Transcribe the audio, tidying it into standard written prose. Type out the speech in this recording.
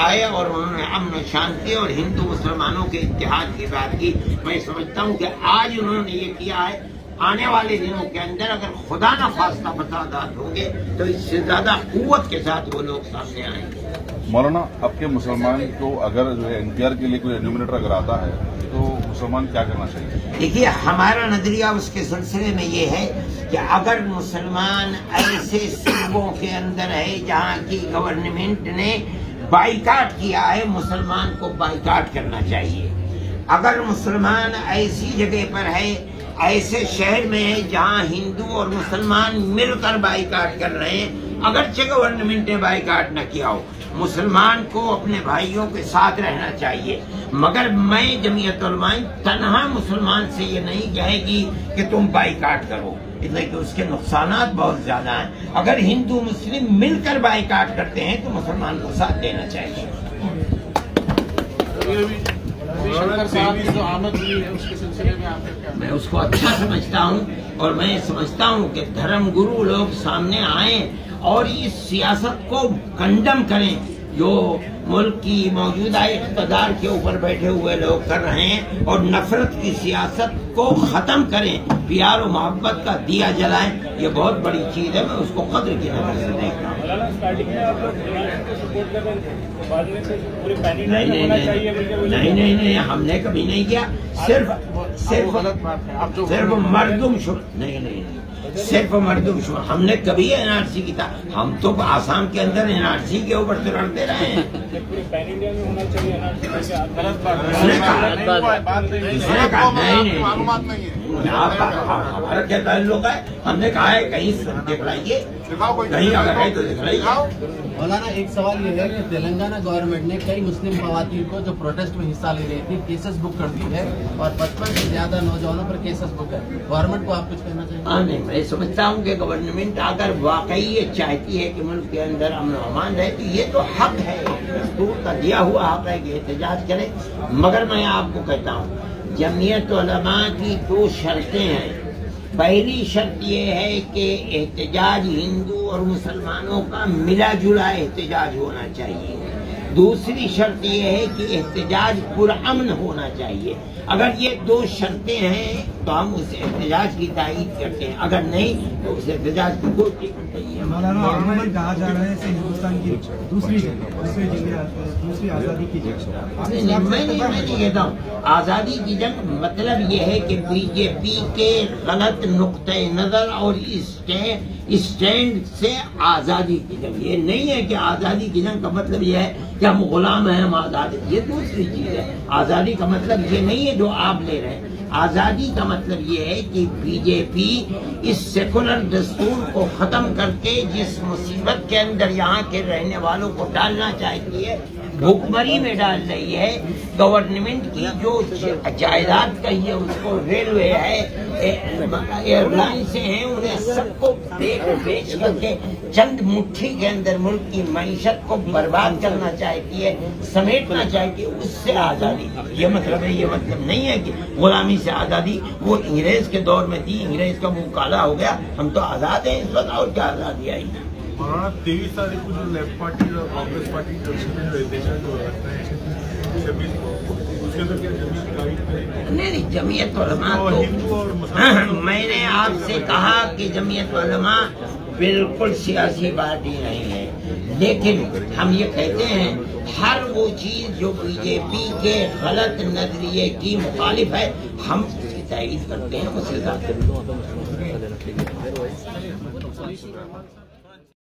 आए और उन्होंने अमन शांति और हिंदू मुसलमानों के इत्तेहाद की बात की। मैं समझता हूँ कि आज उन्होंने ये किया है, आने वाले दिनों के अंदर अगर खुदा ना खास्ता फसादात होंगे तो इससे ज्यादा कुव्वत के साथ वो लोग सामने आएंगे। मौलाना, आपके मुसलमान को अगर जो है एनपीआर के लिए कोई एन्यूमिनेटर अगर आता है तो मुसलमान क्या करना चाहिए? देखिए, हमारा नजरिया उसके सिलसिले में ये है कि अगर मुसलमान ऐसे सूबों के अंदर है जहाँ की गवर्नमेंट ने बाइकाट किया है, मुसलमान को बाइकाट करना चाहिए। अगर मुसलमान ऐसी जगह पर है, ऐसे शहर में है जहाँ हिंदू और मुसलमान मिलकर बाइकाट कर रहे हैं, अगरचे गवर्नमेंट ने बाइकाट न किया हो, मुसलमान को अपने भाइयों के साथ रहना चाहिए। मगर मैं जमीयत उलमा तन्हा मुसलमान से ये नहीं कहेगी कि तुम बाइकाट करो, इसलिए कि उसके नुकसानात बहुत ज्यादा हैं। अगर हिंदू मुस्लिम मिलकर बाइकाट करते हैं तो मुसलमान को साथ देना चाहिए। मैं उसको अच्छा समझता हूँ और मैं समझता हूँ कि धर्म गुरु लोग सामने आए और इस सियासत को कंडम करें जो मुल्क की मौजूदा इक़्तिदार के ऊपर बैठे हुए लोग कर रहे हैं, और नफरत की सियासत को खत्म करें, प्यार और मोहब्बत का दिया जलाएं। ये बहुत बड़ी चीज है, मैं उसको कद्र की नजर से देख रहा हूँ। नहीं, हमने कभी नहीं किया। सिर्फ मर्दुमशुमार नहीं, सिर्फ मर्दुमशुमार। हमने कभी एनआरसी की था, हम तो आसाम के अंदर एनआरसी के ऊपर तो लड़ते रहे हैं। हमारा क्या ताल्लुक है? हमने कहा है कहीं दिखलाइए, कहीं अगर है तो दिखलाइए। मौलाना, एक सवाल ये है कि तेलंगाना गवर्नमेंट ने कई मुस्लिम खवातीन को जो प्रोटेस्ट में हिस्सा ले रही थी केसेस बुक कर दी है, और 55 से ज्यादा नौजवानों पर केसेस बुक है। गवर्नमेंट को आप कुछ कहना चाहिए? नहीं, मैं समझता हूँ कि गवर्नमेंट अगर वाकई ये चाहती है कि मुल्क के अंदर अमन अमान रहे तो ये तो हक है, दस्तूर का दिया हुआ हक है कि एहतजाज करे। मगर मैं आपको कहता हूँ, जमीयत उलमा की 2 शर्तें हैं। पहली शर्त ये है कि एहतजाज हिंदू और मुसलमानों का मिला जुला एहतजाज होना चाहिए। दूसरी शर्त ये है कि एहतजाज पुरअमन होना चाहिए। अगर ये 2 शर्तें हैं तो हम उस एहतजाज की तायीद करते हैं, अगर नहीं तो उस एहतजाज की कोई टिकट नहीं है। कहा जा रहा है हिंदुस्तान की दूसरी आज़ादी की जंग। मैं नहीं कहता हूँ आज़ादी की जंग। मतलब ये है कि बीजेपी के गलत नुक्ते नजर और स्टैंड से आज़ादी की जंग। ये नहीं है कि आज़ादी की जंग का मतलब ये है कि हम गुलाम हैं, हम आज़ाद हैं। ये दूसरी चीज है। आज़ादी का मतलब ये नहीं है जो आप ले रहे हैं। आज़ादी का मतलब ये है कि बीजेपी इस सेकुलर दस्तूर को खत्म करके जिस मुसीबत के अंदर यहाँ के रहने वालों को डालना चाहती है, भुखमरी में डाल रही है। गवर्नमेंट की जो जायदाद कही है उसको, रेलवे है, एयरलाइन से हैं, उन्हें सबको बेच करके चंद मुट्ठी के अंदर मुल्क की मईशत को बर्बाद करना चाहती है, समेटना चाहती है। उससे आज़ादी, ये मतलब है। ये मतलब नहीं है कि गुलामी से आज़ादी वो अंग्रेज के दौर में थी, अंग्रेज का मुंह काला हो गया, हम तो आज़ाद हैं इस वक्त, और क्या आज़ादी आई? 23 तारीख को जो लेफ्ट पार्टी और कांग्रेस पार्टी नहीं, जमीयत उलमा तो मैंने आपसे कहा कि जमीयत उलमा बिल्कुल सियासी पार्टी नहीं है, लेकिन हम ये कहते हैं हर वो चीज जो बीजेपी के गलत नजरिए की मुखालिफ है हम उसकी तायीद करते हैं, उसे